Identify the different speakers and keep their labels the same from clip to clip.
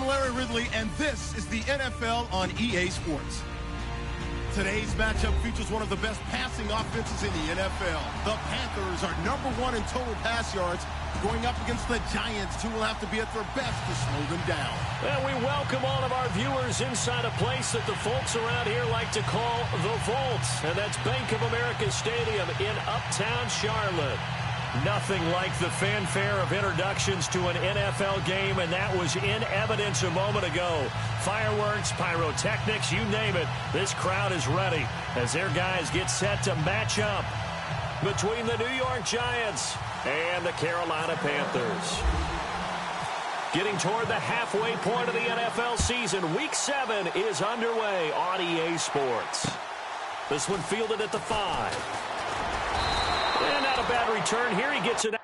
Speaker 1: I'm Larry Ridley, and this is the NFL on EA Sports. Today's matchup features one of the best passing offenses in the NFL. The Panthers are #1 in total pass yards, going up against the Giants, who will have to be at their best to slow them down.
Speaker 2: And we welcome all of our viewers inside a place that the folks around here like to call the Vault, and that's Bank of America Stadium in Uptown Charlotte. Nothing like the fanfare of introductions to an NFL game, and that was in evidence a moment ago. Fireworks, pyrotechnics, you name it. This crowd is ready as their guys get set to match up between the New York Giants and the Carolina Panthers. Getting toward the halfway point of the NFL season, Week 7 is underway on EA Sports. This one fielded at the 5. And not a bad return here. He gets it out.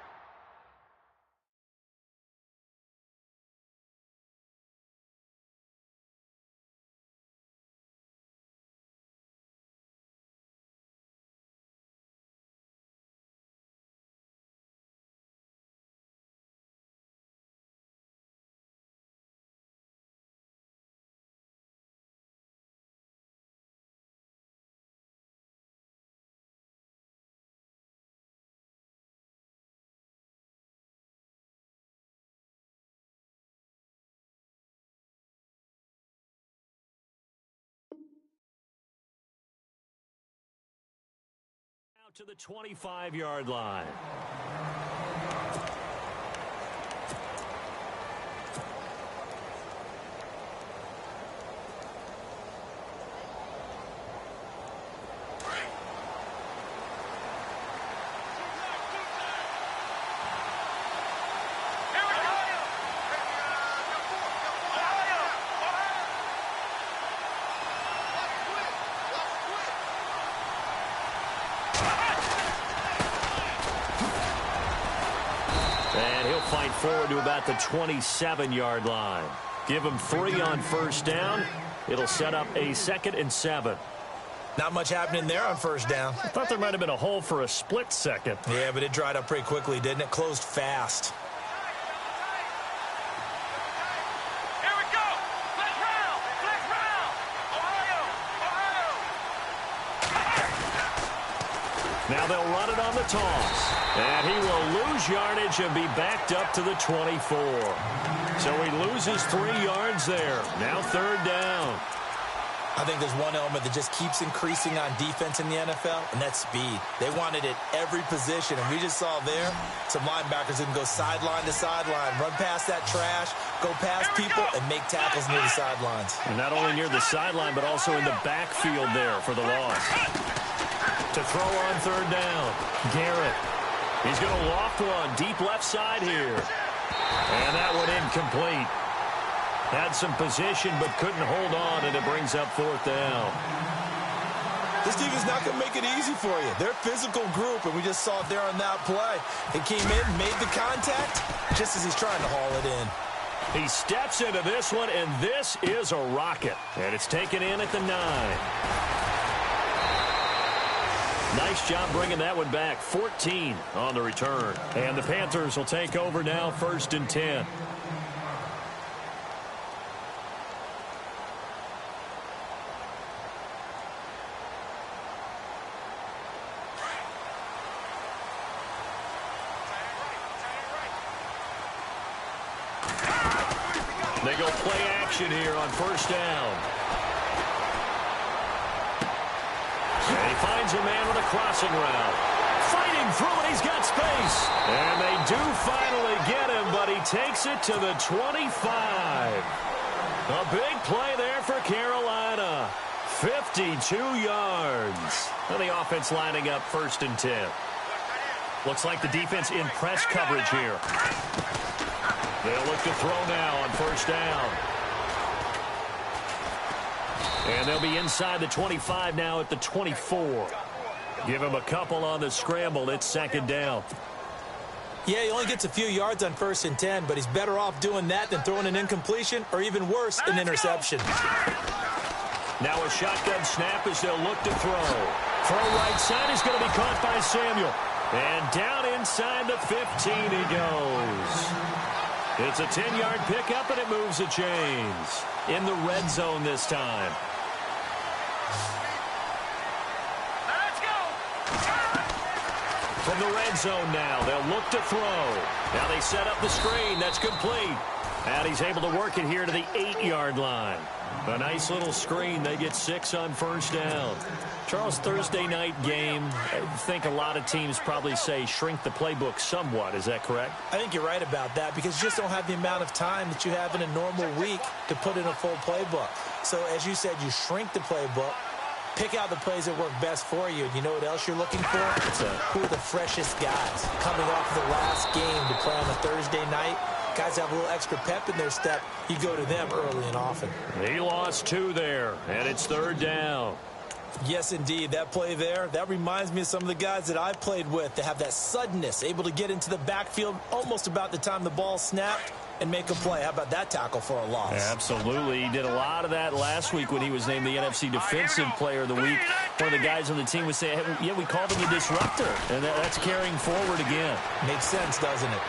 Speaker 2: To the 25-yard line. Fight forward to about the 27-yard line. Give him 3 on first down. It'll set up a 2nd and 7.
Speaker 3: Not much happening there on first down.
Speaker 2: I thought there might have been a hole for a split second.
Speaker 3: Yeah, but it dried up pretty quickly, didn't it? Closed fast.
Speaker 4: Here we go. Flex round. Flex round. Ohio.
Speaker 2: Now they'll run it on the toss. And he will lose yardage and be backed up to the 24. So he loses 3 yards there. Now 3rd down.
Speaker 3: I think there's one element that just keeps increasing on defense in the NFL, and that's speed. They want it at every position, and we just saw there some linebackers who can go sideline to sideline, run past that trash, go past people, and make tackles near the sidelines.
Speaker 2: And not only near the sideline, but also in the backfield there for the loss. To throw on 3rd down, Garrett. He's going to loft one deep left side here. And that one incomplete. Had some position but couldn't hold on, and it brings up 4th down.
Speaker 3: This team is not going to make it easy for you. They're a physical group, and we just saw it there on that play. He came in, made the contact, just as he's trying to haul it in.
Speaker 2: He steps into this one, and this is a rocket. And it's taken in at the 9. Nice job bringing that one back. 14 on the return. And the Panthers will take over now, 1st and 10. They go play action here on 1st down. And he finds a man with a crossing route. Fighting through it, he's got space. And they do finally get him, but he takes it to the 25. A big play there for Carolina. 52 yards. And the offense lining up 1st and 10. Looks like the defense in press coverage here. They'll look to throw now on 1st down. And they'll be inside the 25 now at the 24. Give him a couple on the scramble. It's 2nd down.
Speaker 3: Yeah, he only gets a few yards on 1st and 10, but he's better off doing that than throwing an incompletion or even worse, an interception.
Speaker 2: Now a shotgun snap as they'll look to throw. Throw right side is going to be caught by Samuel. And down inside the 15 he goes. It's a 10-yard pickup, and it moves the chains. In the red zone this time.
Speaker 4: Let's go.
Speaker 2: From the red zone now, they'll look to throw. Now they set up the screen. That's complete. And he's able to work it here to the 8-yard line. A nice little screen. They get 6 on first down. Charles, Thursday night game, I think a lot of teams probably say shrink the playbook somewhat. Is that correct?
Speaker 3: I think you're right about that because you just don't have the amount of time that you have in a normal week to put in a full playbook. So, as you said, you shrink the playbook, pick out the plays that work best for you. And you know what else you're looking for? Who are the freshest guys coming off the last game to play on a Thursday night? Guys have a little extra pep in their step. You go to them early and often.
Speaker 2: He lost 2 there, and it's third down.
Speaker 3: Yes, indeed. That play there, that reminds me of some of the guys that I've played with that have that suddenness, able to get into the backfield almost about the time the ball snapped and make a play. How about that tackle for a loss?
Speaker 2: Absolutely. He did a lot of that last week when he was named the NFC Defensive Player of the Week. One of the guys on the team would say, hey, yeah, we called him the disruptor, and that's carrying forward again.
Speaker 3: Makes sense, doesn't it?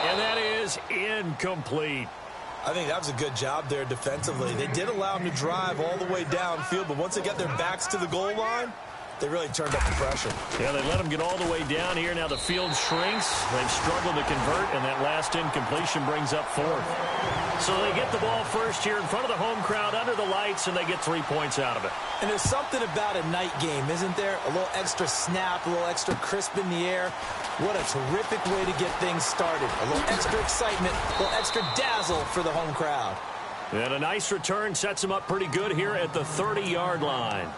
Speaker 2: And that is incomplete.
Speaker 3: I think that was a good job there defensively. They did allow him to drive all the way downfield, but once they got their backs to the goal line, they really turned up the pressure.
Speaker 2: Yeah, they let him get all the way down here. Now the field shrinks. They've struggled to convert, and that last incompletion brings up 4th. So they get the ball first here in front of the home crowd under the lights, and they get 3 points out of it.
Speaker 3: And there's something about a night game, isn't there? A little extra snap, a little extra crisp in the air. What a terrific way to get things started. A little extra excitement, a little extra dazzle for the home crowd.
Speaker 2: And a nice return sets them up pretty good here at the 30-yard line.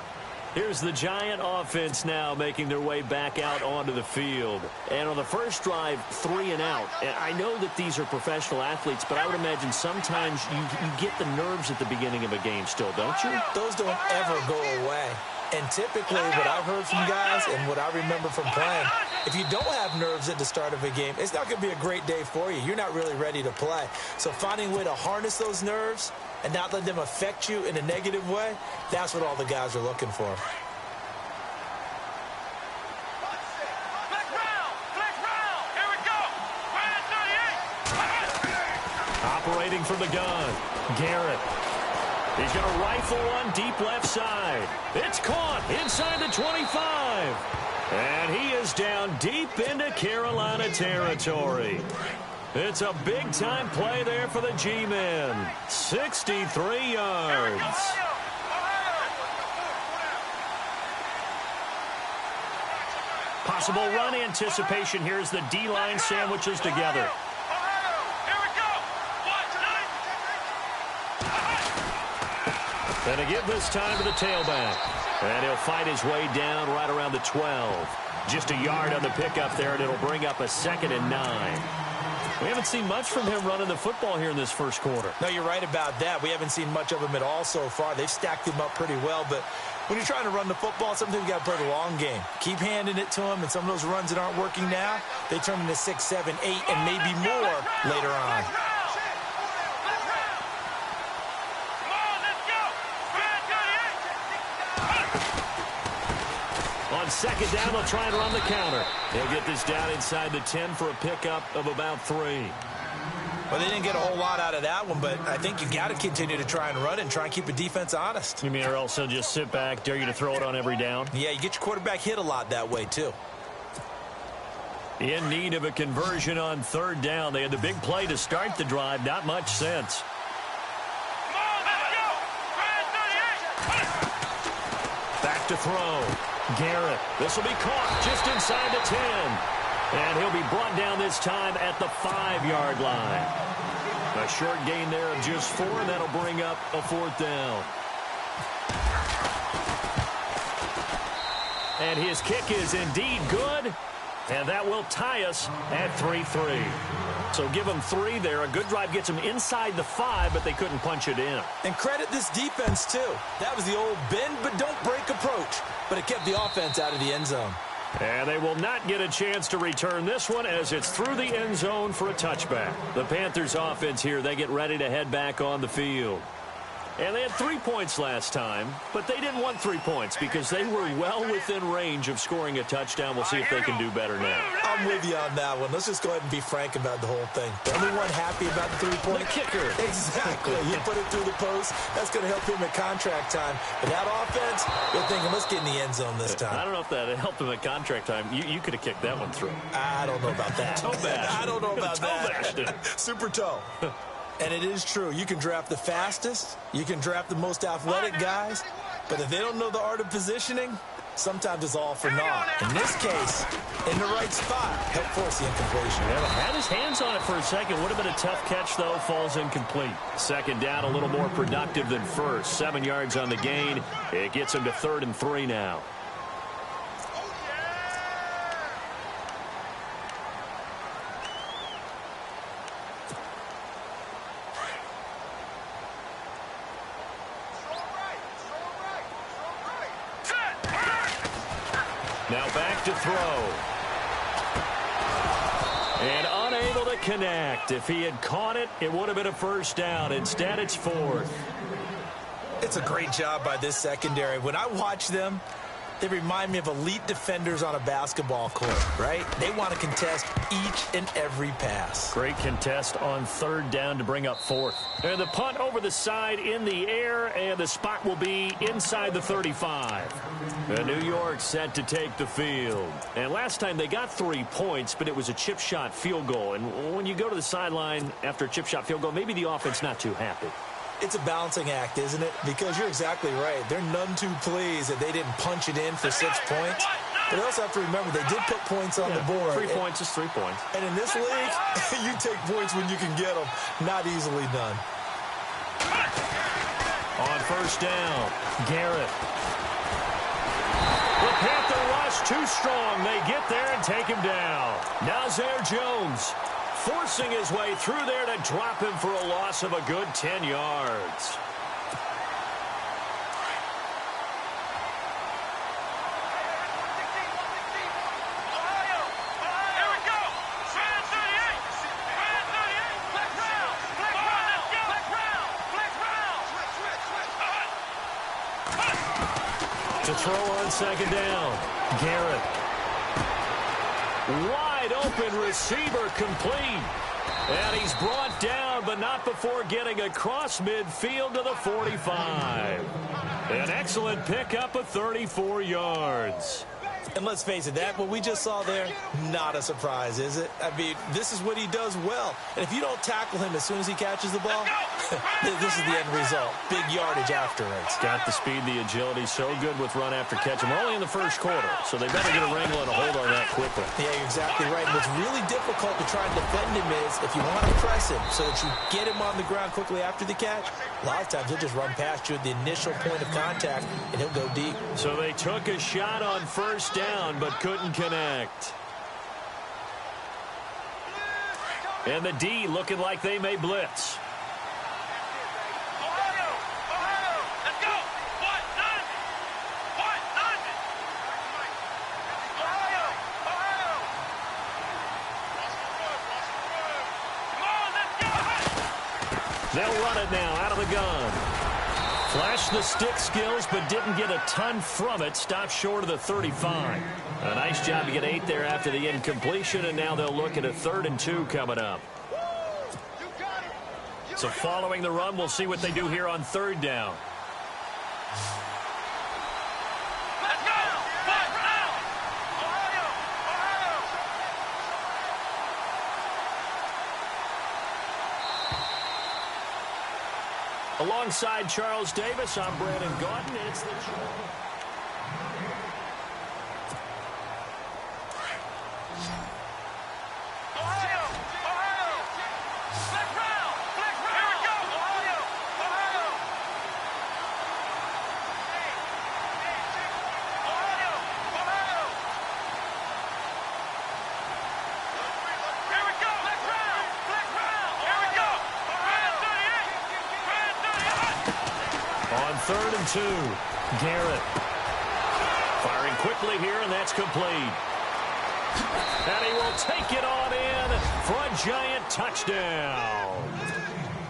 Speaker 2: Here's the Giant offense now making their way back out onto the field. And on the first drive, 3 and out. And I know that these are professional athletes, but I would imagine sometimes you get the nerves at the beginning of a game still, don't you?
Speaker 3: Those don't ever go away. And typically what I've heard from guys and what I remember from playing, if you don't have nerves at the start of a game, it's not going to be a great day for you. You're not really ready to play. So finding a way to harness those nerves and not let them affect you in a negative way, that's what all the guys are looking for.
Speaker 4: Flex round. Here we go. Brand 38.
Speaker 2: Operating from the gun, Garrett. He's going to rifle one deep left side. It's caught inside the 25. And he is down deep into Carolina territory. It's a big-time play there for the G-men. 63 yards. Possible run anticipation here as the D-line sandwiches together. And to give this time to the tailback. And he'll fight his way down right around the 12. Just a yard on the pickup there, and it'll bring up a 2nd and 9. We haven't seen much from him running the football here in this first quarter.
Speaker 3: No, you're right about that. We haven't seen much of him at all so far. They've stacked him up pretty well, but when you're trying to run the football, sometimes you got to play the long game. Keep handing it to him, and some of those runs that aren't working now, they turn into 6, 7, 8, and maybe more later on.
Speaker 2: On 2nd down, they'll try and run the counter. He'll get this down inside the 10 for a pickup of about 3.
Speaker 3: Well, they didn't get a whole lot out of that one, but I think you got to continue to try and run and try and keep a defense honest.
Speaker 2: You mean or else he'll just sit back, dare you to throw it on every down?
Speaker 3: Yeah, you get your quarterback hit a lot that way, too.
Speaker 2: In need of a conversion on 3rd down. They had the big play to start the drive. Not much sense. Back to throw. Garrett. This will be caught just inside the 10. And he'll be brought down this time at the 5-yard line. A short gain there of just 4, and that'll bring up a 4th down. And his kick is indeed good. And that will tie us at 3-3. So give them 3 there. A good drive gets them inside the 5, but they couldn't punch it in.
Speaker 3: And credit this defense, too. That was the old bend but don't break approach. But it kept the offense out of the end zone.
Speaker 2: And they will not get a chance to return this one as it's through the end zone for a touchback. The Panthers offense here, they get ready to head back on the field. And they had 3 points last time, but they didn't want 3 points because they were well within range of scoring a touchdown. We'll see if they can do better now.
Speaker 3: I'm with you on that one. Let's just go ahead and be frank about the whole thing. The only one happy about the 3-point?
Speaker 2: The kicker.
Speaker 3: Exactly. You put it through the post. That's going to help him at contract time. But that offense, they're thinking, let's get in the end zone this time.
Speaker 2: I don't know if that helped him at contract time. You could have kicked that one through.
Speaker 3: I don't know about that.
Speaker 2: Toe bash.
Speaker 3: I don't know about
Speaker 2: that.
Speaker 3: Super toe. And it is true. You can draft the fastest. You can draft the most athletic guys. But if they don't know the art of positioning, sometimes it's all for naught. In this case, in the right spot, help force the incompletion.
Speaker 2: Yeah, had his hands on it for a second. Would have been a tough catch, though. Falls incomplete. Second down, a little more productive than first. 7 yards on the gain. It gets him to 3rd and 3 now. Now back to throw. And unable to connect. If he had caught it, it would have been a first down. Instead, it's 4th.
Speaker 3: It's a great job by this secondary. When I watch them, they remind me of elite defenders on a basketball court, right? They want to contest each and every pass.
Speaker 2: Great contest on 3rd down to bring up 4th. And the punt over the side in the air, and the spot will be inside the 35. And New York set to take the field. And last time they got 3 points, but it was a chip shot field goal. And when you go to the sideline after a chip shot field goal, maybe the offense not too happy.
Speaker 3: It's a balancing act, isn't it? Because you're exactly right. They're none too pleased that they didn't punch it in for 6 points. But they also have to remember they did put points on the board.
Speaker 2: 3 points is 3 points.
Speaker 3: And in this league, you take points when you can get them. Not easily done.
Speaker 2: On 1st down, Garrett. The Panther rush too strong. They get there and take him down. Now Zaire Jones forcing his way through there to drop him for a loss of a good 10 yards. To throw on 2nd down, Garrett. Wide open receiver complete. And he's brought down, but not before getting across midfield to the 45. An excellent pickup of 34 yards.
Speaker 3: And let's face it, that what we just saw there, not a surprise, is it? I mean, this is what he does well. And if you don't tackle him as soon as he catches the ball, this is the end result. Big yardage afterwards.
Speaker 2: Got the speed, the agility, so good with run after catch. And we're only in the 1st quarter, so they better get a wrangle and a hold on that quickly.
Speaker 3: Yeah, you're exactly right. And what's really difficult to try and defend him is if you want to press him so that you get him on the ground quickly after the catch, a lot of times he'll just run past you at the initial point of contact, and he'll go deep.
Speaker 2: So they took a shot on 1st down, but couldn't connect. And the D looking like they may blitz. They'll run it now out of the gun. Flashed the stick skills, but didn't get a ton from it. Stopped short of the 35. A nice job to get 8 there after the incompletion, and now they'll look at a 3rd and 2 coming up. So following the run, we'll see what they do here on 3rd down. Alongside Charles Davis, I'm Brandon Gaudin. It's the on 3rd and 2, Garrett. Firing quickly here, and that's complete. And he will take it on in for a giant touchdown.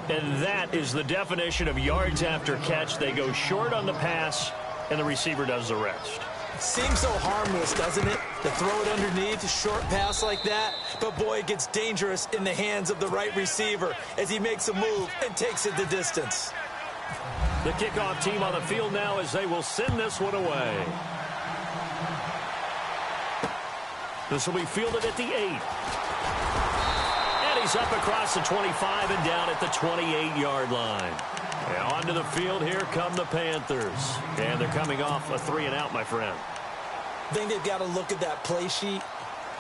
Speaker 2: And that is the definition of yards after catch. They go short on the pass, and the receiver does the rest.
Speaker 3: Seems so harmless, doesn't it? To throw it underneath, a short pass like that. But, boy, it gets dangerous in the hands of the right receiver as he makes a move and takes it the distance.
Speaker 2: The kickoff team on the field now as they will send this one away. This will be fielded at the 8. And he's up across the 25 and down at the 28-yard line. And onto the field, here come the Panthers. And they're coming off a 3-and-out, my friend.
Speaker 3: I think they've got to look at that play sheet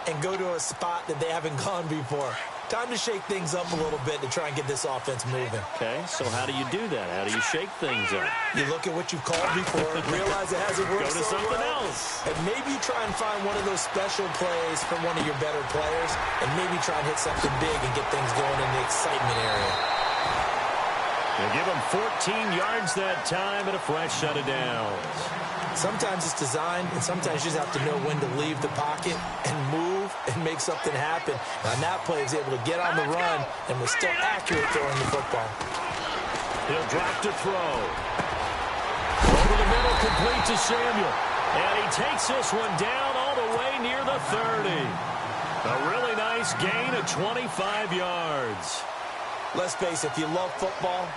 Speaker 3: and go to a spot that they haven't gone before. Time to shake things up a little bit to try and get this offense moving.
Speaker 2: Okay, so how do you do that? How do you shake things up?
Speaker 3: You look at what you've called before, realize it hasn't worked
Speaker 2: Go to
Speaker 3: so
Speaker 2: something
Speaker 3: well,
Speaker 2: else.
Speaker 3: and maybe try and find one of those special plays from one of your better players, and maybe try and hit something big and get things going in the excitement area.
Speaker 2: They give him 14 yards that time and a fresh set of downs.
Speaker 3: Sometimes it's designed, and sometimes you just have to know when to leave the pocket and move and make something happen. On that play, he was able to get on the run and was still accurate throwing the football.
Speaker 2: He'll drop to throw. Over the middle, complete to Samuel. And he takes this one down all the way near the 30. A really nice gain of 25 yards.
Speaker 3: Let's face it, if you love football,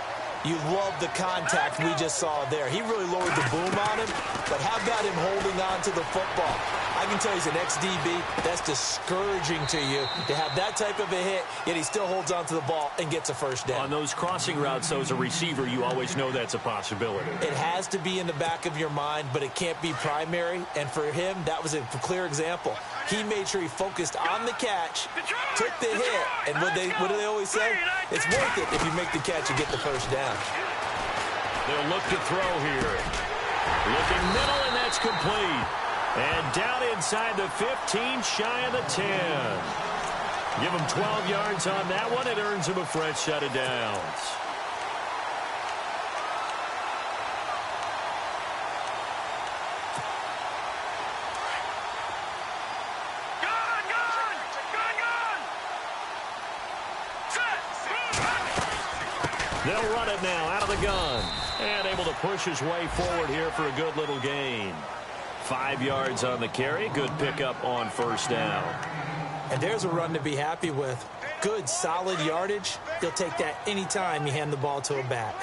Speaker 3: you love the contact we just saw there. He really lowered the boom on him, but how about him holding on to the football? I can tell he's an ex-DB. That's discouraging to you to have that type of a hit, yet he still holds on to the ball and gets a first down.
Speaker 2: On those crossing routes, though, as a receiver, you always know that's a possibility.
Speaker 3: It has to be in the back of your mind, but it can't be primary, and for him, that was a clear example. He made sure he focused on the catch, took the hit, and what do they always say? It's worth it if you make the catch and get the first down.
Speaker 2: They'll look to throw here. Looking middle, and that's complete. And down inside the 15, shy of the 10. Give him 12 yards on that one. It earns him a fresh set of downs. They'll run it now out of the gun. And able to push his way forward here for a good little gain. 5 yards on the carry. Good pickup on first down.
Speaker 3: And there's a run to be happy with. Good, solid yardage. He'll take that anytime you hand the ball to a back.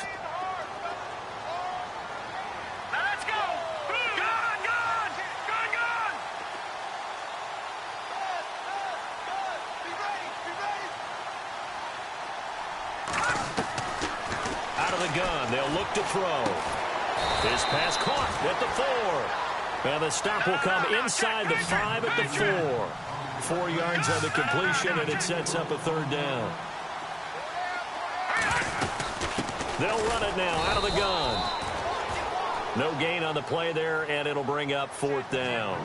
Speaker 4: Now let's go! Gun! Gun! Gun! Gun!
Speaker 2: Out of the gun, they'll look to throw. His pass caught at the 4. And the stop will come inside the 5 at the 4. 4 yards on the completion, and it sets up a third down. They'll run it now out of the gun. No gain on the play there, and it'll bring up 4th down.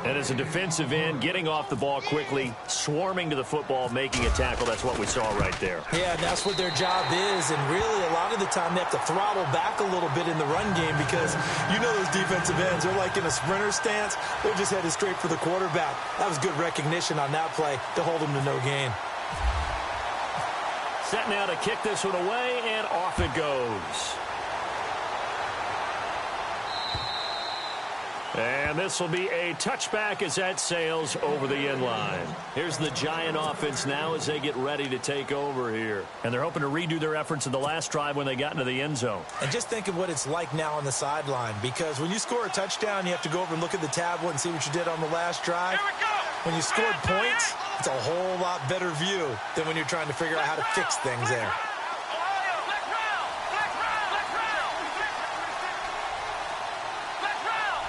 Speaker 2: And as a defensive end, getting off the ball quickly, swarming to the football, making a tackle, that's what we saw right there.
Speaker 3: Yeah, and that's what their job is, and really a lot of the time they have to throttle back a little bit in the run game because you know those defensive ends, they're like in a sprinter stance. They're just headed straight for the quarterback. That was good recognition on that play to hold him to no gain.
Speaker 2: Set now to kick this one away, and off it goes. And this will be a touchback as that sails over the end line. Here's the Giant offense now as they get ready to take over here. And they're hoping to redo their efforts in the last drive when they got into the end zone.
Speaker 3: And just think of what it's like now on the sideline, because when you score a touchdown, you have to go over and look at the tablet and see what you did on the last drive.
Speaker 4: Here we go!
Speaker 3: When you scored points, it's a whole lot better view than when you're trying to figure out how to fix things there.
Speaker 4: Ohio, left round! Left round! Left round! Left round!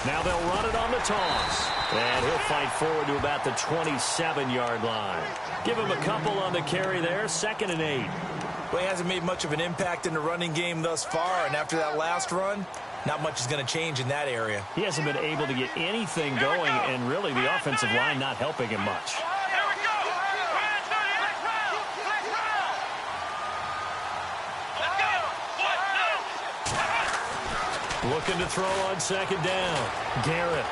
Speaker 2: Now they'll run it on the toss. And he'll fight forward to about the 27-yard line. Give him a couple on the carry there. 2nd and 8.
Speaker 3: Well, he hasn't made much of an impact in the running game thus far, and after that last run, not much is going to change in that area.
Speaker 2: He hasn't been able to get anything going, and really the offensive line not helping him much.
Speaker 4: Here we go! Hands on it! Left round! Left round! Let's go!
Speaker 2: Looking to throw on 2nd down. Garrett.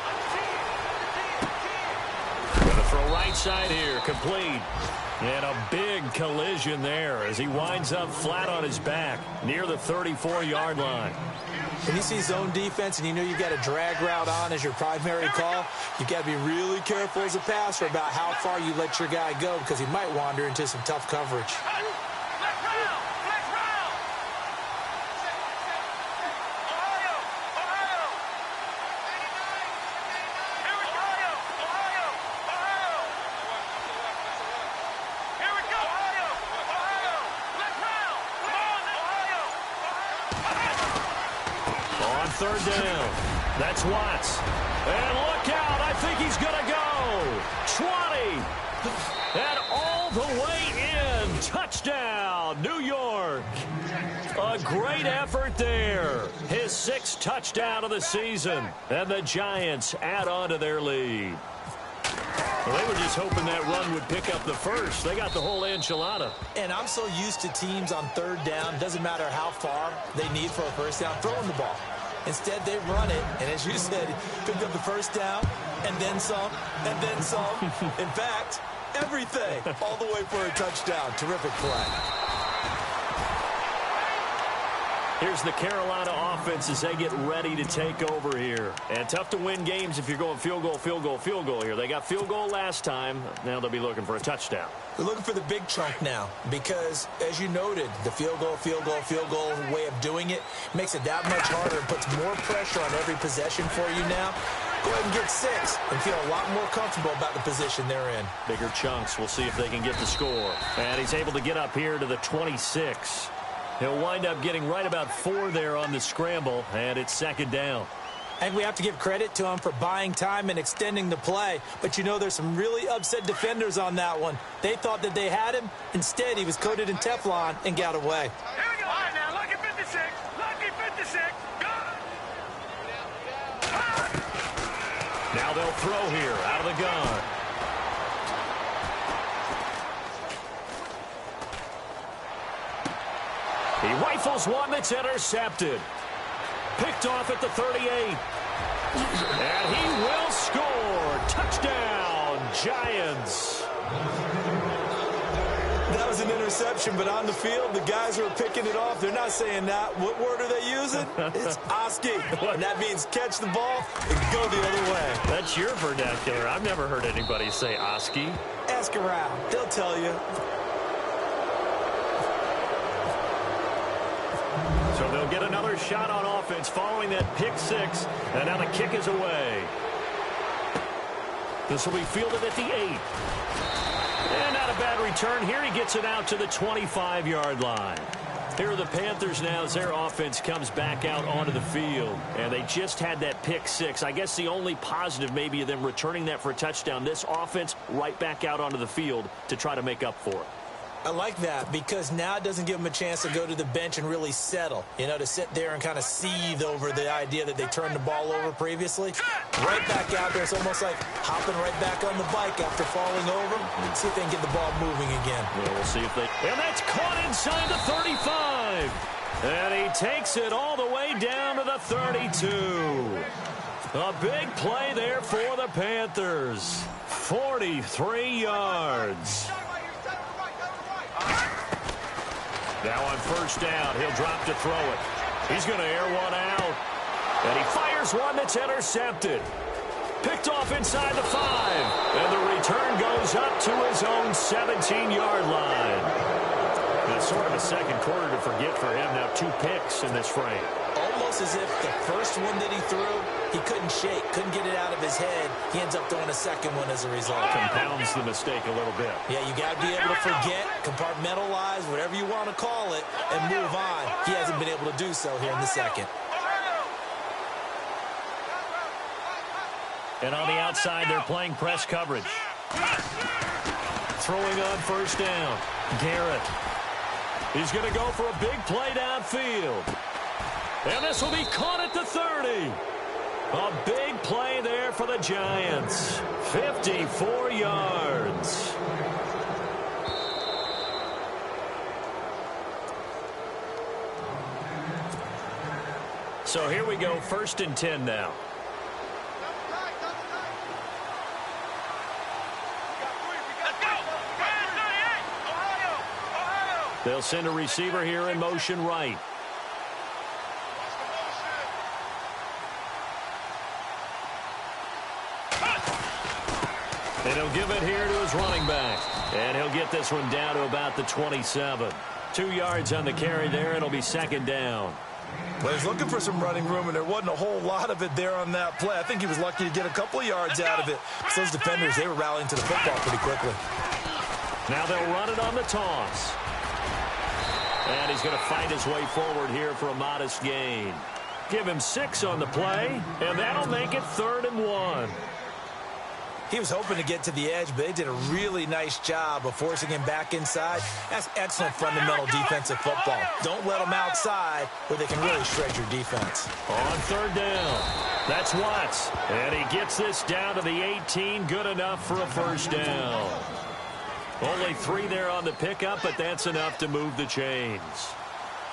Speaker 2: Right side here, complete. And a big collision there as he winds up flat on his back near the 34-yard line.
Speaker 3: When you see zone defense and you know you've got a drag route on as your primary call, you've got to be really careful as a passer about how far you let your guy go because he might wander into some tough coverage.
Speaker 2: Third down. That's Watts. And look out. I think he's going to go. 20. And all the way in. Touchdown, New York. A great effort there. His 6th touchdown of the season. And the Giants add on to their lead. Well, they were just hoping that run would pick up the first. They got the whole enchilada.
Speaker 3: And I'm so used to teams on third down, doesn't matter how far they need for a first down, throwing the ball. Instead, they run it, and as you said, picked up the first down, and then some, and then some. In fact, everything, all the way for a touchdown. Terrific play.
Speaker 2: Here's the Carolina offense as they get ready to take over here. And tough to win games if you're going field goal, field goal, field goal here. They got field goal last time. Now they'll be looking for a touchdown.
Speaker 3: They're looking for the big chunk now because, as you noted, the field goal, field goal, field goal way of doing it makes it that much harder and puts more pressure on every possession for you now. Go ahead and get 6 and feel a lot more comfortable about the position they're in.
Speaker 2: Bigger chunks. We'll see if they can get the score. And he's able to get up here to the 26. He'll wind up getting right about 4 there on the scramble, and it's 2nd down.
Speaker 3: And we have to give credit to him for buying time and extending the play. But you know there's some really upset defenders on that one. They thought that they had him. Instead, he was coated in Teflon and got away.
Speaker 4: Here we go. All right, now, lucky 56. Lucky 56. Go.
Speaker 2: Now they'll throw here out of the gun. He rifles one that's intercepted. Picked off at the 38. And he will score. Touchdown, Giants.
Speaker 3: That was an interception, but on the field, the guys who are picking it off, they're not saying that. What word are they using? It's Oski. And that means catch the ball and go the other way.
Speaker 2: That's your vernacular. I've never heard anybody say Oski.
Speaker 3: Ask around. They'll tell you.
Speaker 2: So they'll get another shot on offense following that pick 6. And now the kick is away. This will be fielded at the 8. And not a bad return. Here he gets it out to the 25-yard line. Here are the Panthers now as their offense comes back out onto the field. And they just had that pick 6. I guess the only positive maybe of them returning that for a touchdown. This offense right back out onto the field to try to make up for it.
Speaker 3: I like that because now it doesn't give them a chance to go to the bench and really settle, you know, to sit there and kind of seethe over the idea that they turned the ball over previously. Right back out there. It's almost like hopping right back on the bike after falling over. See if they can get the ball moving again.
Speaker 2: Well, we'll see if they... And that's caught inside the 35. And he takes it all the way down to the 32. A big play there for the Panthers. 43 yards. Now on first down, he'll drop to throw it. He's going to air one out. And he fires one that's intercepted. Picked off inside the 5. And the return goes up to his own 17-yard line. It's sort of a second quarter to forget for him. Now 2 picks in this frame.
Speaker 3: Almost as if the first one that he threw, he couldn't shake, couldn't get it out of his head. He ends up throwing a second one as a result.
Speaker 2: Compounds the mistake a little bit.
Speaker 3: Yeah, you got to be able to forget, compartmentalize, whatever you want to call it, and move on. He hasn't been able to do so here in the second.
Speaker 2: And on the outside, they're playing press coverage. Throwing on first down. Garrett. He's going to go for a big play downfield. And this will be caught at the 30. A big play there for the Giants. 54 yards. So here we go, 1st and 10 now. They'll send a receiver here in motion right. And he'll give it here to his running back. And he'll get this one down to about the 27. 2 yards on the carry there. It'll be second down.
Speaker 3: Well, he's looking for some running room, and there wasn't a whole lot of it there on that play. I think he was lucky to get a couple of yards out of it. So those defenders, they were rallying to the football pretty quickly.
Speaker 2: Now they'll run it on the toss. And he's going to fight his way forward here for a modest gain. Give him 6 on the play, and that'll make it 3rd and 1.
Speaker 3: He was hoping to get to the edge, but they did a really nice job of forcing him back inside. That's excellent fundamental defensive football. Don't let them outside where they can really shred your defense.
Speaker 2: On 3rd down, that's Watts. And he gets this down to the 18. Good enough for a first down. Only 3 there on the pickup, but that's enough to move the chains.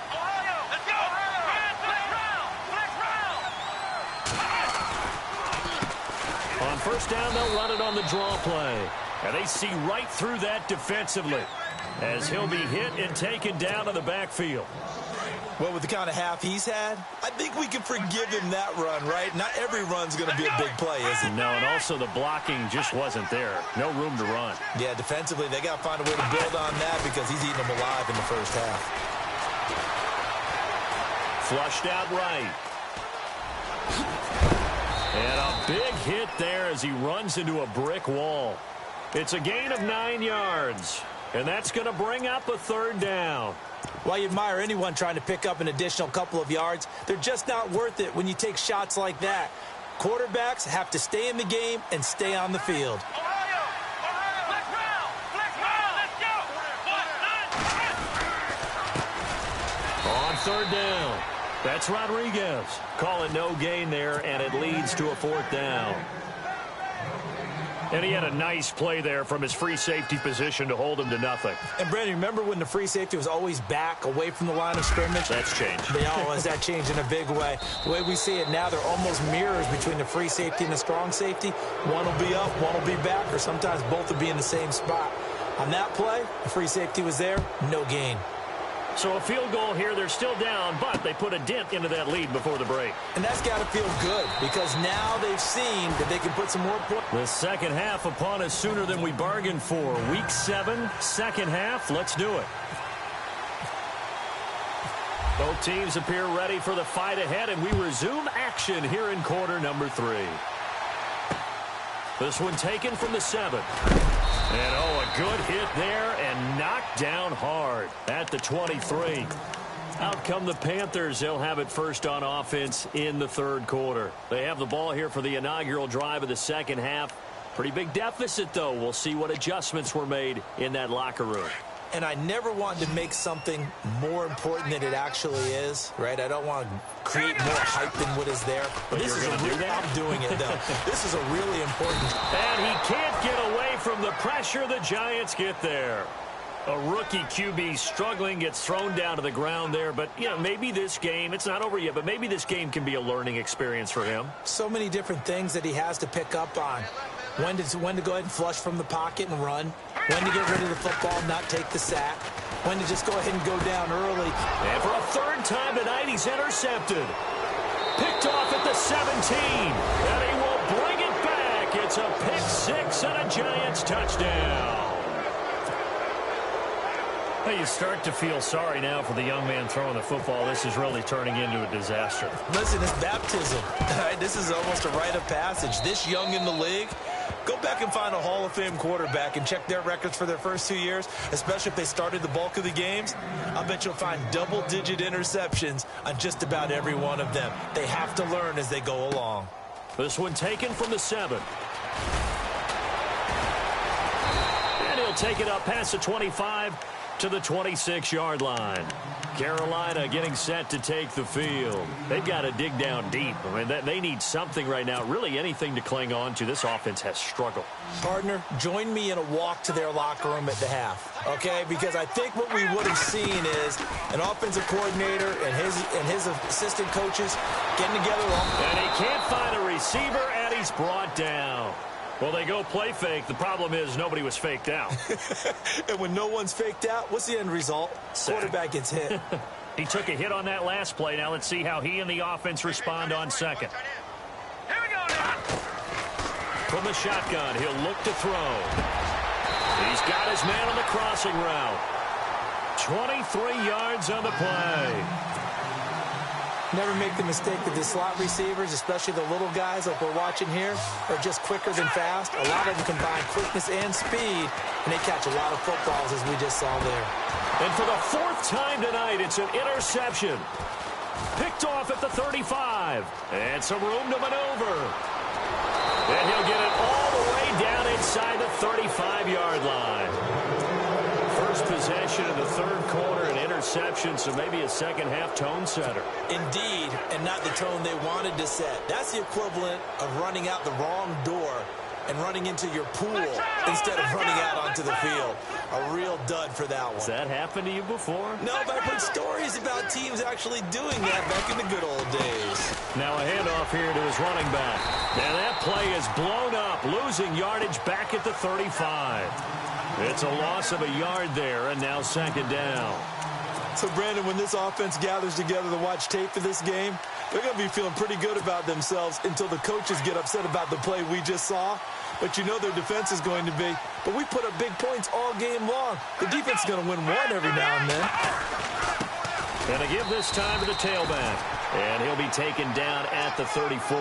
Speaker 4: Ohio, let's go!
Speaker 2: On first down, they'll run it on the draw play. And they see right through that defensively as he'll be hit and taken down to the backfield.
Speaker 3: Well, with the kind of half he's had, I think we can forgive him that run, right? Not every run's going to be a big play, is it?
Speaker 2: No, and also the blocking just wasn't there. No room to run.
Speaker 3: Yeah, defensively, they got to find a way to build on that because he's eating them alive in the first half.
Speaker 2: Flushed out right. And a big hit there as he runs into a brick wall. It's a gain of 9 yards. And that's going to bring up a 3rd down.
Speaker 3: While you admire anyone trying to pick up an additional couple of yards, they're just not worth it when you take shots like that. Quarterbacks have to stay in the game and stay on the field.
Speaker 4: Ohio, flex round, let's go!
Speaker 2: On 3rd down, that's Rodriguez. Calling no gain there, and it leads to a 4th down. And he had a nice play there from his free safety position to hold him to nothing.
Speaker 3: And, Brandon, remember when the free safety was always back away from the line of scrimmage?
Speaker 2: That's changed.
Speaker 3: Has that changed in a big way? The way we see it now, they're almost mirrors between the free safety and the strong safety. One will be up, one will be back, or sometimes both will be in the same spot. On that play, the free safety was there, no gain.
Speaker 2: So a field goal here, they're still down, but they put a dent into that lead before the break.
Speaker 3: And that's got to feel good because now they've seen that they can put some more points.
Speaker 2: The second half upon us sooner than we bargained for. Week 7, second half. Let's do it. Both teams appear ready for the fight ahead, and we resume action here in quarter number 3. This one taken from the 7. And, a good hit there and knocked down hard at the 23. Out come the Panthers. They'll have it first on offense in the 3rd quarter. They have the ball here for the inaugural drive of the second half. Pretty big deficit, though. We'll see what adjustments were made in that locker room.
Speaker 3: And I never wanted to make something more important than it actually is, right? I don't want to create more hype than what is there. But this is I'm doing it, though. This is a really important.
Speaker 2: And he can't get away from the pressure. The Giants get there. A rookie QB struggling, gets thrown down to the ground there. But, maybe this game, it's not over yet, but maybe this game can be a learning experience for him.
Speaker 3: So many different things that he has to pick up on. When to go ahead and flush from the pocket and run. When to get rid of the football and not take the sack. When to just go ahead and go down early.
Speaker 2: And for a 3rd time tonight, he's intercepted. Picked off at the 17. And he will bring it back. It's a pick 6 and a Giants touchdown. You start to feel sorry now for the young man throwing the football. This is really turning into a disaster.
Speaker 3: Listen, it's baptism. This is almost a rite of passage. This young in the league, go back and find a Hall of Fame quarterback and check their records for their first 2 years, especially if they started the bulk of the games. I bet you'll find double-digit interceptions on just about every one of them. They have to learn as they go along.
Speaker 2: This one taken from the 7. And he'll take it up past the 25 to the 26-yard line. Carolina getting set to take the field. They've got to dig down deep. I mean, they need something right now, really anything to cling on to. This offense has struggled.
Speaker 3: Partner, join me in a walk to their locker room at the half, okay? Because I think what we would have seen is an offensive coordinator and his assistant coaches getting together.
Speaker 2: And he can't find a receiver, and he's brought down. Well, they go play fake. The problem is nobody was faked out.
Speaker 3: And when no one's faked out, what's the end result? Quarterback gets hit.
Speaker 2: He took a hit on that last play. Now let's see how he and the offense respond on second.
Speaker 4: Here we go now.
Speaker 2: From the shotgun, he'll look to throw. He's got his man on the crossing route. 23 yards on the play.
Speaker 3: Never make the mistake that the slot receivers, especially the little guys like we're watching here, are just quicker than fast. A lot of them combine quickness and speed, and they catch a lot of footballs, as we just saw there.
Speaker 2: And for the fourth time tonight, it's an interception. Picked off at the 35. And some room to maneuver. And he'll get it all the way down inside the 35-yard line. First possession of the third quarter, an interception, so maybe a second-half tone setter.
Speaker 3: Indeed, and not the tone they wanted to set. That's the equivalent of running out the wrong door and running into your pool instead of running out onto the field. A real dud for that one.
Speaker 2: Has that happened to you before?
Speaker 3: No, but I've heard stories about teams actually doing that back in the good old days.
Speaker 2: Now a handoff here to his running back. And that play is blown up, losing yardage back at the 35. It's a loss of a yard there, and now second down.
Speaker 3: So, Brandon, when this offense gathers together to watch tape for this game, they're going to be feeling pretty good about themselves until the coaches get upset about the play we just saw. But you know their defense is going to be. But we put up big points all game long. The defense is going to win one every now and then.
Speaker 2: And to give this time to the tailback. And he'll be taken down at the 34.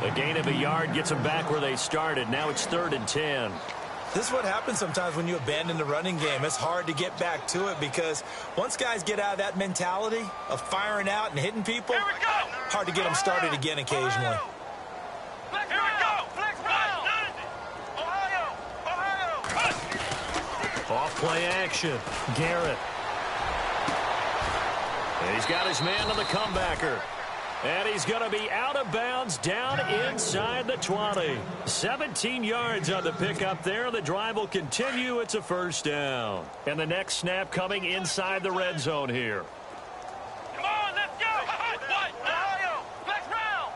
Speaker 2: A gain of a yard gets them back where they started. Now it's 3rd and 10.
Speaker 3: This is what happens sometimes when you abandon the running game. It's hard to get back to it because once guys get out of that mentality of firing out and hitting people, hard to get them started again occasionally.
Speaker 4: Flex round. Flex round. Ohio.
Speaker 2: Off play action. Garrett. And he's got his man on the comebacker. And he's going to be out of bounds down inside the 20. 17 yards on the pickup there. The drive will continue. It's a first down. And the next snap coming inside the red zone here.
Speaker 4: Come on, let's go. Ohio. Flex round.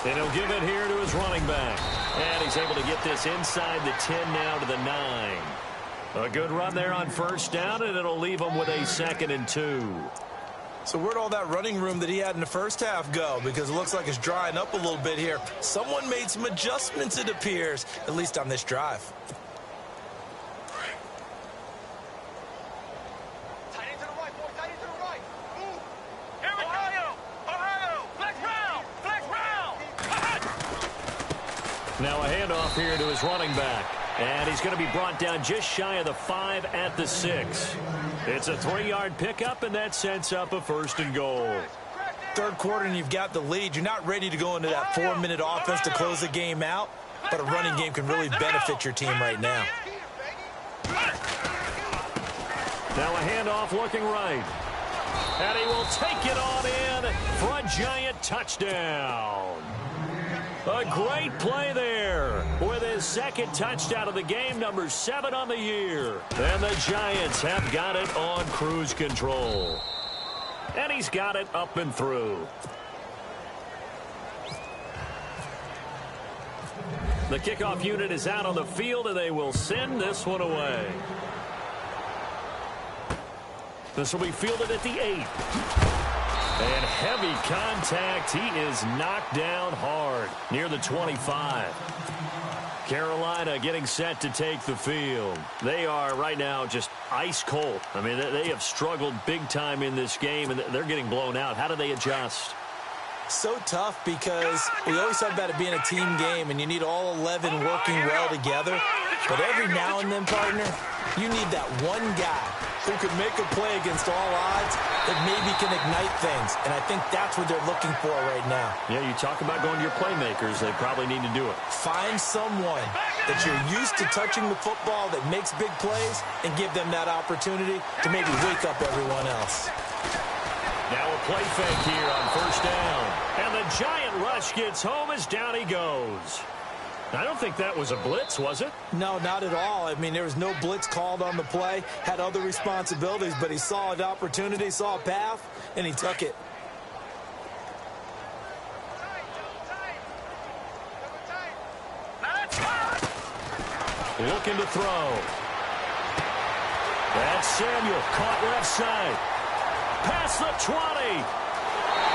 Speaker 2: And he'll give it here to his running back. And he's able to get this inside the 10 now to the 9. A good run there on first down, and it'll leave him with a 2nd and 2.
Speaker 3: So where'd all that running room that he had in the first half go? Because it looks like it's drying up a little bit here. Someone made some adjustments, it appears, at least on this drive.
Speaker 4: Tight end to the right, boy. Tight end to the right. Move. Here we go. Ohio. Flex round.
Speaker 2: Now a handoff here to his running back. And he's going to be brought down just shy of the 5 at the 6. It's a 3-yard pickup, and that sets up a 1st and goal.
Speaker 3: Third quarter, and you've got the lead. You're not ready to go into that 4-minute offense to close the game out, but a running game can really benefit your team right now.
Speaker 2: Now a handoff looking right. And he will take it on in for a giant touchdown. A great play there with his 2nd touchdown of the game, number 7 on the year. And the Giants have got it on cruise control. And he's got it up and through. The kickoff unit is out on the field, and they will send this one away. This will be fielded at the 8. And heavy contact. He is knocked down hard near the 25. Carolina getting set to take the field. They are right now just ice cold. I mean, they have struggled big time in this game, and they're getting blown out. How do they adjust?
Speaker 3: So tough because we always talk about it being a team game, and you need all 11 working well together. But every now and then, partner, you need that one guy who could make a play against all odds that maybe can ignite things. And I think that's what they're looking for right now.
Speaker 2: Yeah, you talk about going to your playmakers. They probably need to do it.
Speaker 3: Find someone that you're used to touching the football that makes big plays and give them that opportunity to maybe wake up everyone else.
Speaker 2: Now a play fake here on first down. And the giant rush gets home as down he goes. I don't think that was a blitz, was it?
Speaker 3: No, not at all. I mean, there was no blitz called on the play. Had other responsibilities, but he saw an opportunity, saw a path, and he took it.
Speaker 2: looking to throw. That's Samuel, caught left side. Past the 20.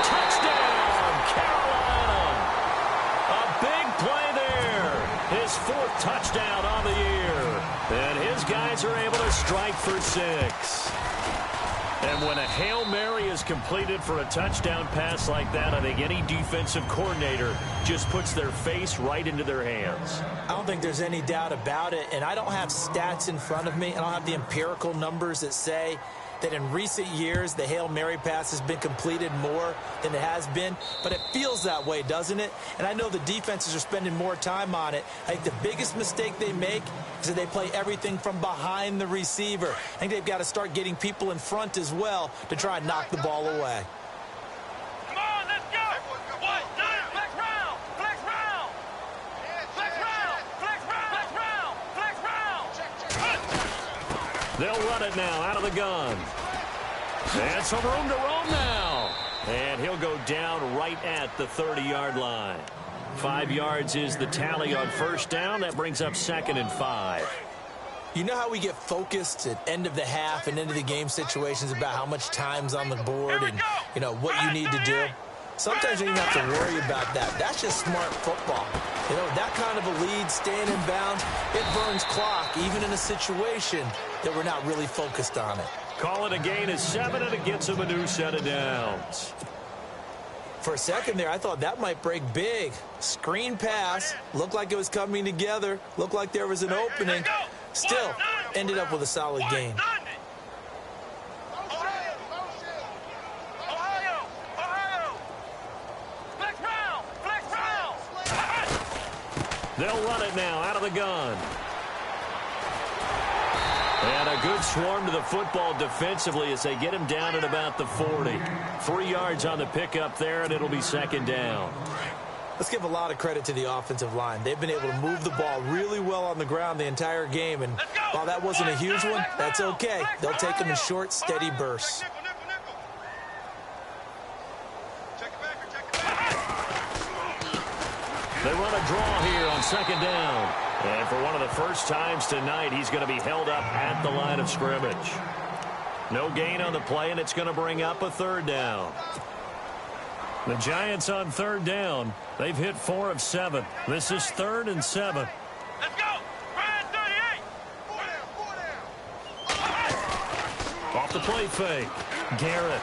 Speaker 2: Touchdown, Carolina. A big play there. His 4th touchdown on the year. And his guys are able to strike for 6. And when a Hail Mary is completed for a touchdown pass like that, I think any defensive coordinator just puts their face right into their hands.
Speaker 3: I don't think there's any doubt about it, and I don't have stats in front of me. I don't have the empirical numbers that say that in recent years the Hail Mary pass has been completed more than it has been, but it feels that way, doesn't it? And I know the defenses are spending more time on it. I think the biggest mistake they make is that they play everything from behind the receiver. I think they've got to start getting people in front as well to try and knock the ball away.
Speaker 4: Come on, let's go. 1, 2, flex round, flex round. Flex round, flex round, flex round, flex round.
Speaker 2: They'll run it now out of the gun. And some room to roam now. And he'll go down right at the 30-yard line. 5 yards is the tally on first down. That brings up 2nd and 5.
Speaker 3: You know how we get focused at end of the half and end of the game situations about how much time's on the board and, you know, what you need to do? Sometimes you don't have to worry about that. That's just smart football. You know, that kind of a lead, staying in bounds, it burns clock, even in a situation that we're not really focused on it.
Speaker 2: Call it a gain of 7, and it gets him a new set of downs.
Speaker 3: For a second there, I thought that might break big. Screen pass, looked like it was coming together, looked like there was an opening. Still, ended up with a solid gain.
Speaker 2: They'll run it now out of the gun. And a good swarm to the football defensively as they get him down at about the 40. 3 yards on the pickup there, and it'll be 2nd down.
Speaker 3: Let's give a lot of credit to the offensive line. They've been able to move the ball really well on the ground the entire game, and while that wasn't a huge one, that's okay. They'll take them in short, steady bursts.
Speaker 2: They run a draw here on 2nd down. And for one of the first times tonight, he's going to be held up at the line of scrimmage. No gain on the play, and it's going to bring up a 3rd down. The Giants on 3rd down. They've hit 4 of 7. This is 3rd and 7.
Speaker 4: Let's go. Ryan 38. 4 down.
Speaker 2: Off the play fake. Garrett.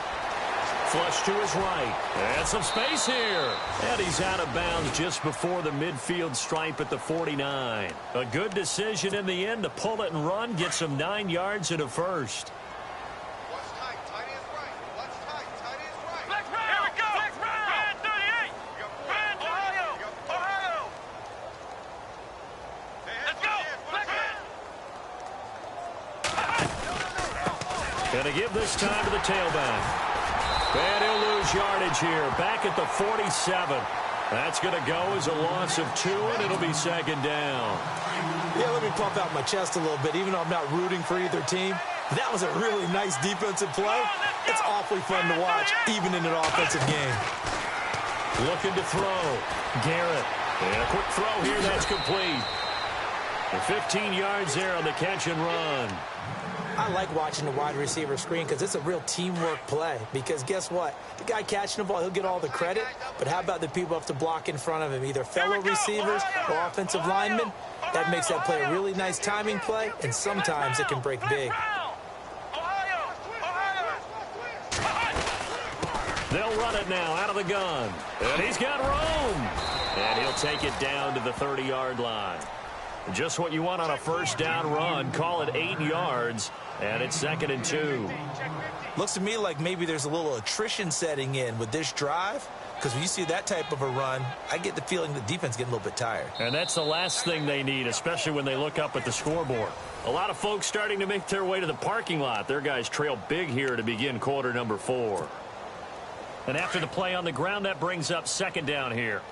Speaker 2: Flush to his right. And some space here. And he's out of bounds just before the midfield stripe at the 49. A good decision in the end to pull it and run. Gets him 9 yards and a first. Going to give this time to the tailback. And he'll lose yardage here. Back at the 47. That's going to go as a loss of 2, and it'll be 2nd down.
Speaker 3: Yeah, let me pump out my chest a little bit, even though I'm not rooting for either team. That was a really nice defensive play. It's awfully fun to watch, even in an offensive game.
Speaker 2: Looking to throw. Garrett. And a quick throw here. That's complete. And 15 yards there on the catch and run.
Speaker 3: I like watching the wide receiver screen because it's a real teamwork play. Because guess what? The guy catching the ball, he'll get all the credit. But how about the people who have to block in front of him, either fellow receivers or offensive linemen? That makes that play a really nice timing play, and sometimes it can break big.
Speaker 2: They'll run it now out of the gun. And he's got room. And he'll take it down to the 30-yard line. Just what you want on a first down run. Call it 8 yards, and it's 2nd and 2.
Speaker 3: Looks to me like maybe there's a little attrition setting in with this drive, because when you see that type of a run, I get the feeling the defense getting a little bit tired.
Speaker 2: And that's the last thing they need, especially when they look up at the scoreboard. A lot of folks starting to make their way to the parking lot. Their guys trail big here to begin quarter number 4. And after the play on the ground, that brings up 2nd down here.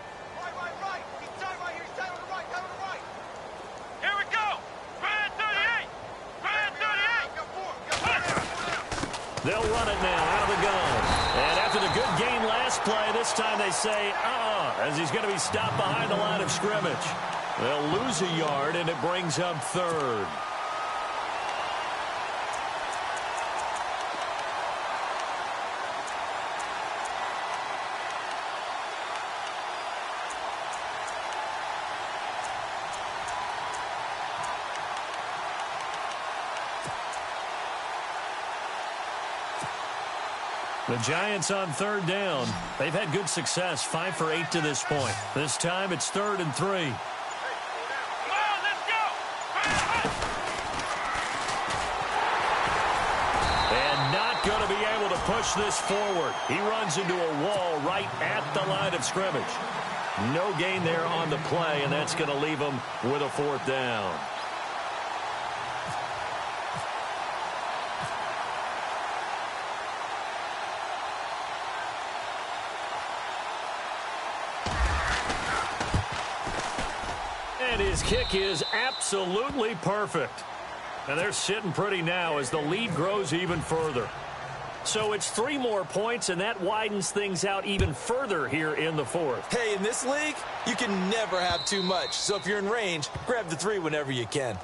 Speaker 2: They'll run it now out of the gun. And after the good gain last play, this time they say, as he's going to be stopped behind the line of scrimmage. They'll lose a yard, and it brings up third. The Giants on third down. They've had good success, 5 for 8 to this point. This time it's 3rd and 3.
Speaker 4: Come on, let's go!
Speaker 2: And not going to be able to push this forward. He runs into a wall right at the line of scrimmage. No gain there on the play, and that's going to leave him with a 4th down. And his kick is absolutely perfect. And they're sitting pretty now as the lead grows even further. So it's 3 more points, and that widens things out even further here in the 4th.
Speaker 3: Hey, in this league, you can never have too much. So if you're in range, grab the 3 whenever you can.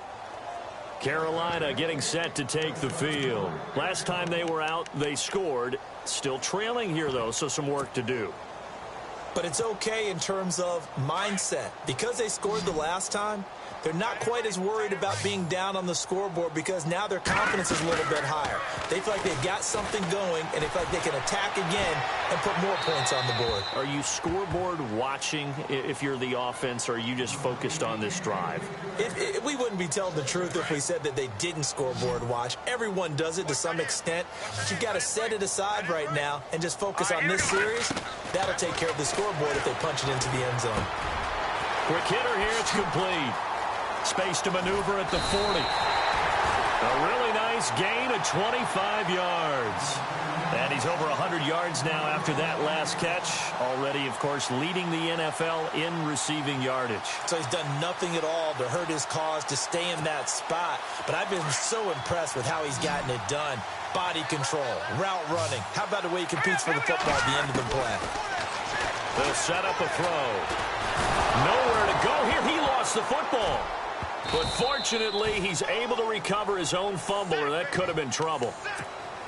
Speaker 2: Carolina getting set to take the field. Last time they were out, they scored. Still trailing here, though, so some work to do.
Speaker 3: But it's okay in terms of mindset. Because they scored the last time, they're not quite as worried about being down on the scoreboard because now their confidence is a little bit higher. They feel like they've got something going, and they feel like they can attack again and put more points on the board.
Speaker 2: Are you scoreboard watching if you're the offense, or are you just focused on this drive?
Speaker 3: We wouldn't be telling the truth if we said that they didn't scoreboard watch. Everyone does it to some extent. But you've got to set it aside right now and just focus on this series. That'll take care of the scoreboard if they punch it into the end zone.
Speaker 2: Quick hitter here, it's complete. Space to maneuver at the 40. A really nice gain of 25 yards. And he's over 100 yards now after that last catch. Already, of course, leading the NFL in receiving yardage.
Speaker 3: So he's done nothing at all to hurt his cause to stay in that spot. But I've been so impressed with how he's gotten it done. Body control, route running. How about the way he competes for the football at the end of the play?
Speaker 2: They'll set up a throw. Nowhere to go here. He lost the football. But fortunately, he's able to recover his own fumble, or that could have been trouble.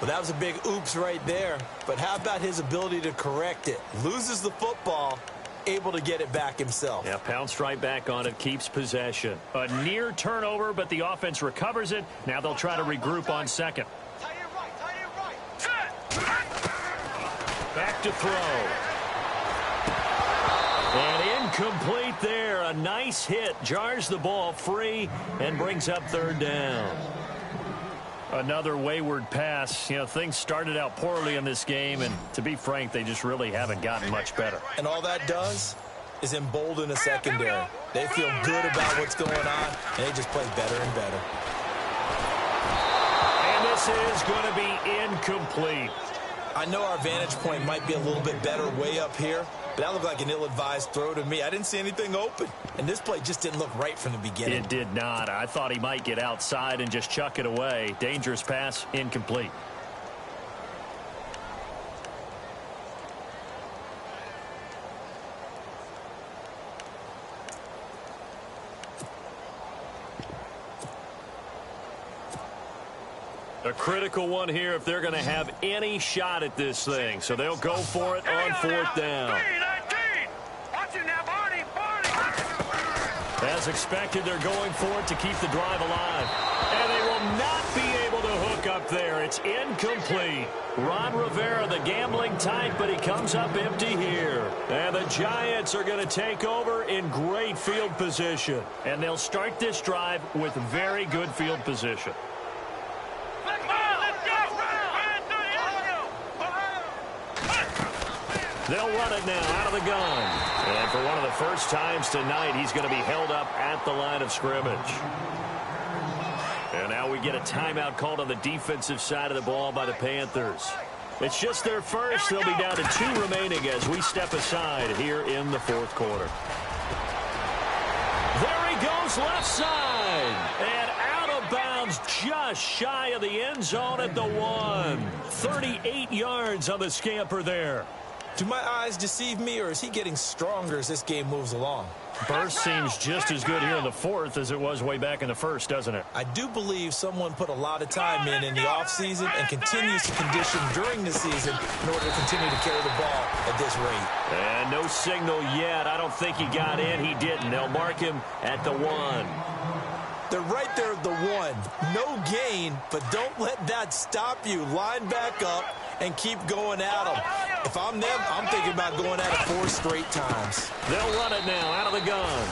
Speaker 3: Well, that was a big oops right there. But how about his ability to correct it? Loses the football, able to get it back himself.
Speaker 2: Yeah, pounced right back on it, keeps possession. A near turnover, but the offense recovers it. Now they'll try to regroup on second. Back to throw. And incomplete there. A nice hit. Jars the ball free and brings up 3rd down. Another wayward pass. You know, things started out poorly in this game, and to be frank, they just really haven't gotten much better.
Speaker 3: And all that does is embolden a secondary. They feel good about what's going on, and they just play better and better.
Speaker 2: And this is going to be incomplete.
Speaker 3: I know our vantage point might be a little bit better way up here, but that looked like an ill-advised throw to me. I didn't see anything open, and this play just didn't look right from the beginning.
Speaker 2: It did not. I thought he might get outside and just chuck it away. Dangerous pass, incomplete. A critical one here if they're going to have any shot at this thing. So they'll go for it on 4th down. As expected, they're going for it to keep the drive alive. And they will not be able to hook up there. It's incomplete. Ron Rivera, the gambling type, but he comes up empty here. And the Giants are going to take over in great field position. And they'll start this drive with very good field position. They'll run it now out of the gun. And for one of the first times tonight, he's going to be held up at the line of scrimmage. And now we get a timeout called on the defensive side of the ball by the Panthers. It's just their first. They'll be down to 2 remaining as we step aside here in the 4th quarter. There he goes left side. And out of bounds just shy of the end zone at the 1. 38 yards on the scamper there.
Speaker 3: Do my eyes deceive me, or is he getting stronger as this game moves along?
Speaker 2: Burst seems just as good here in the fourth as it was way back in the first, doesn't it?
Speaker 3: I do believe someone put a lot of time in the offseason and continues to condition during the season in order to continue to carry the ball at this rate.
Speaker 2: And no signal yet. I don't think he got in. He didn't. They'll mark him at the 1.
Speaker 3: They're right there at the 1. No gain, but don't let that stop you. Line back up and keep going at them. If I'm them, I'm thinking about going at it 4 straight times.
Speaker 2: They'll run it now out of the gun.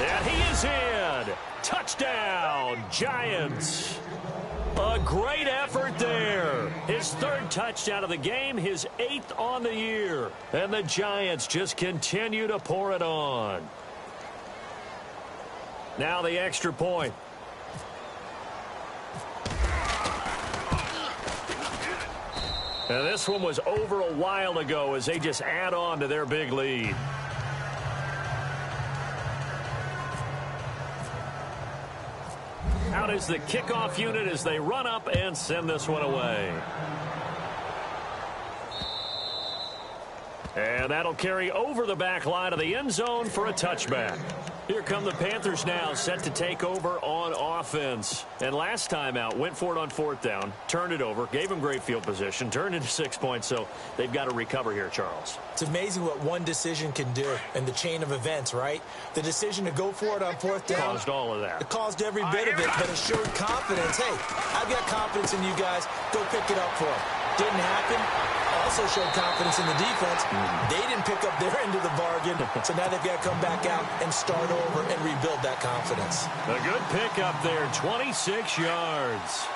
Speaker 2: And he is in. Touchdown, Giants. A great effort there. His 3rd touchdown of the game, his 8th on the year. And the Giants just continue to pour it on. Now the extra point. And this one was over a while ago as they just add on to their big lead. Out is the kickoff unit as they run up and send this one away. And that'll carry over the back line of the end zone for a touchback. Here come the Panthers now, set to take over on offense. And last time out, went for it on 4th down, turned it over, gave them great field position, turned into 6 points, so they've got to recover here, Charles.
Speaker 3: It's amazing what one decision can do in the chain of events, right? The decision to go for it on 4th down.
Speaker 2: Caused all of that.
Speaker 3: It caused every bit of it, but it showed confidence. Hey, I've got confidence in you guys. Go pick it up for them. Didn't happen. Also showed confidence in the defense. They didn't pick up their end of the bargain, so now they've got to come back out and start over and rebuild that confidence.
Speaker 2: A good pick up there, 26 yards.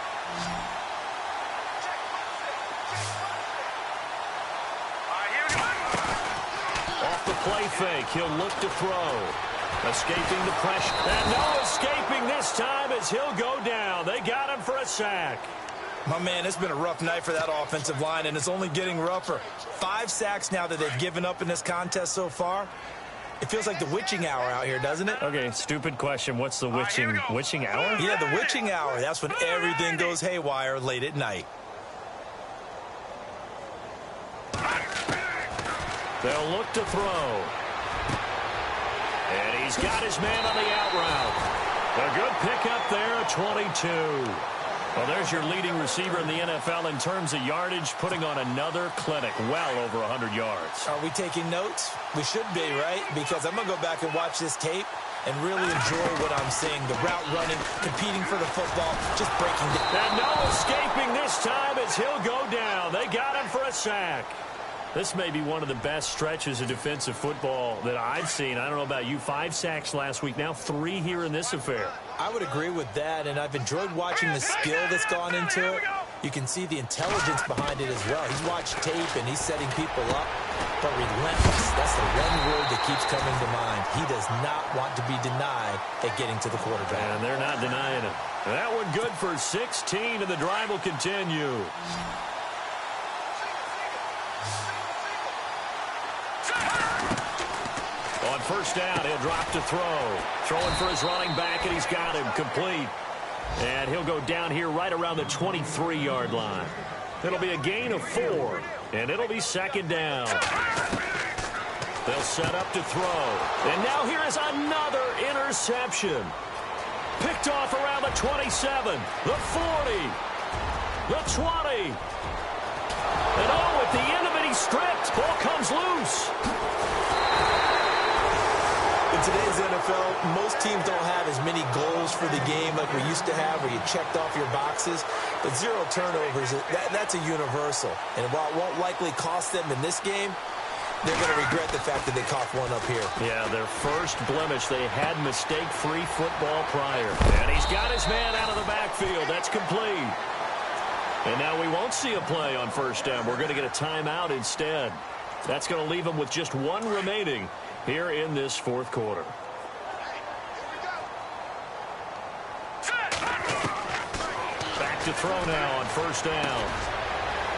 Speaker 2: Off the play fake, he'll look to throw. Escaping the pressure. And no escaping this time as he'll go down. They got him for a sack.
Speaker 3: My man, it's been a rough night for that offensive line, and it's only getting rougher. 5 sacks now that they've given up in this contest so far. It feels like the witching hour out here, doesn't it?
Speaker 2: Okay, stupid question. What's the witching hour?
Speaker 3: Yeah, the witching hour. That's when everything goes haywire late at night.
Speaker 2: They'll look to throw. And he's got his man on the out route. A good pickup there at 22. Well, there's your leading receiver in the NFL in terms of yardage, putting on another clinic, well over 100 yards.
Speaker 3: Are we taking notes? We should be, right? Because I'm going to go back and watch this tape and really enjoy what I'm seeing. The route running, competing for the football, just breaking down.
Speaker 2: And no escaping this time as he'll go down. They got him for a sack. This may be one of the best stretches of defensive football that I've seen. I don't know about you. 5 sacks last week, now 3 here in this affair.
Speaker 3: I would agree with that, and I've enjoyed watching the skill that's gone into it. You can see the intelligence behind it as well. He's watched tape, and he's setting people up, but relentless. That's the one word that keeps coming to mind. He does not want to be denied at getting to the quarterback.
Speaker 2: And they're not denying it. That one good for 16, and the drive will continue. On 1st down, he'll drop to throw. Throwing for his running back, and he's got him complete. And he'll go down here right around the 23-yard line. It'll be a gain of 4, and it'll be 2nd down. They'll set up to throw. And now here is another interception. Picked off around the 27, the 40, the 20. And at the end of it, he's stripped. Ball comes loose.
Speaker 3: In today's NFL, most teams don't have as many goals for the game like we used to have where you checked off your boxes. But 0 turnovers, that's a universal. And while it won't likely cost them in this game, they're going to regret the fact that they coughed one up here.
Speaker 2: Yeah, their first blemish. They had mistake-free football prior. And he's got his man out of the backfield. That's complete. And now we won't see a play on 1st down. We're going to get a timeout instead. That's going to leave them with just 1 remaining here in this 4th quarter. Back to throw now on 1st down.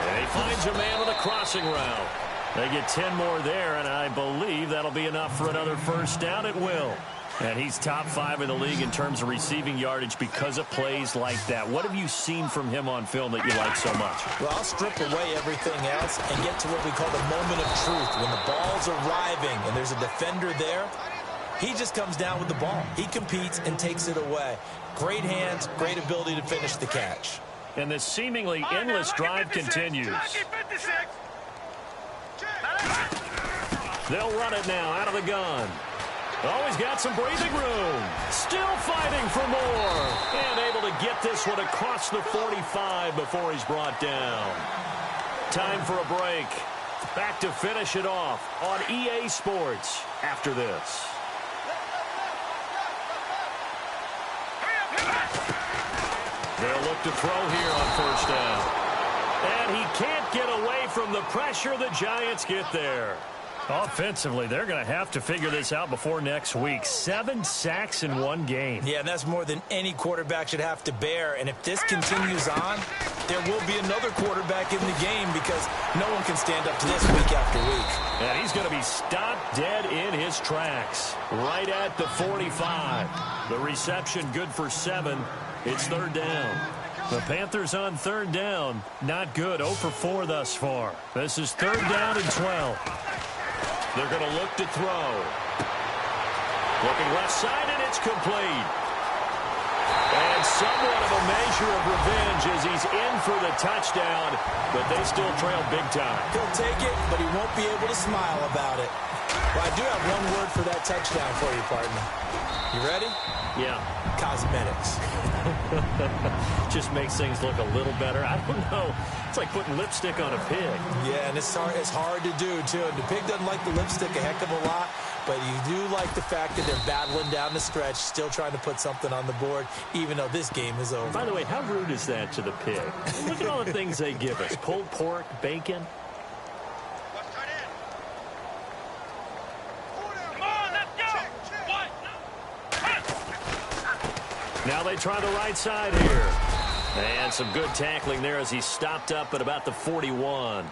Speaker 2: And he finds a man with a crossing route. They get 10 more there, and I believe that'll be enough for another 1st down. It will. And he's top 5 in the league in terms of receiving yardage because of plays like that. What have you seen from him on film that you like so much?
Speaker 3: Well, I'll strip away everything else and get to what we call the moment of truth. When the ball's arriving and there's a defender there, he just comes down with the ball. He competes and takes it away. Great hands, great ability to finish the catch.
Speaker 2: And this seemingly endless drive continues. They'll run it now out of the gun. Always got some breathing room. Still fighting for more. And able to get this one across the 45 before he's brought down. Time for a break. Back to finish it off on EA Sports after this. They'll look to throw here on first down. And he can't get away from the pressure. The Giants get there. Offensively, they're going to have to figure this out before next week. 7 sacks in one game.
Speaker 3: Yeah, and that's more than any quarterback should have to bear. And if this continues on, there will be another quarterback in the game because no one can stand up to this week after week.
Speaker 2: And he's going to be stopped dead in his tracks. Right at the 45. The reception good for 7. It's third down. The Panthers on third down. Not good. 0 for 4 thus far. This is third down and 12. They're going to look to throw. Looking left side, and it's complete. And somewhat of a measure of revenge as he's in for the touchdown, but they still trail big time.
Speaker 3: He'll take it, but he won't be able to smile about it. Well, I do have one word for that touchdown for you, partner. You ready?
Speaker 2: Yeah.
Speaker 3: Cosmetics.
Speaker 2: Just makes things look a little better. I don't know. It's like putting lipstick on a pig.
Speaker 3: Yeah, and it's hard to do, too. And the pig doesn't like the lipstick a heck of a lot, but you do like the fact that they're battling down the stretch, still trying to put something on the board, even though this game is over.
Speaker 2: By the way, how rude is that to the pig? Look at all the things they give us. Pulled pork, bacon. Now they try the right side here. And some good tackling there as he stopped up at about the 41.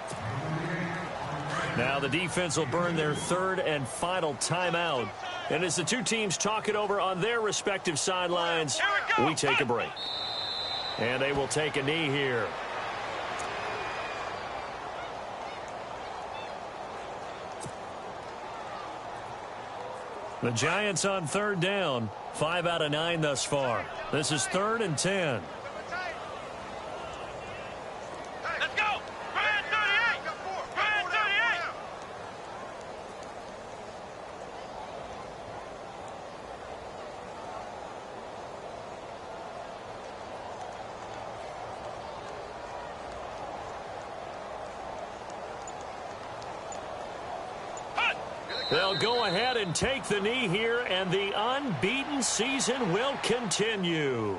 Speaker 2: Now the defense will burn their third and final timeout. And as the two teams talk it over on their respective sidelines, we take a break. And they will take a knee here. The Giants on third down. 5 out of 9 thus far. This is third and 10.
Speaker 4: Let's go! Brian 38! Brian 38!
Speaker 2: They'll go ahead and take the knee here, and the unbeaten season will continue.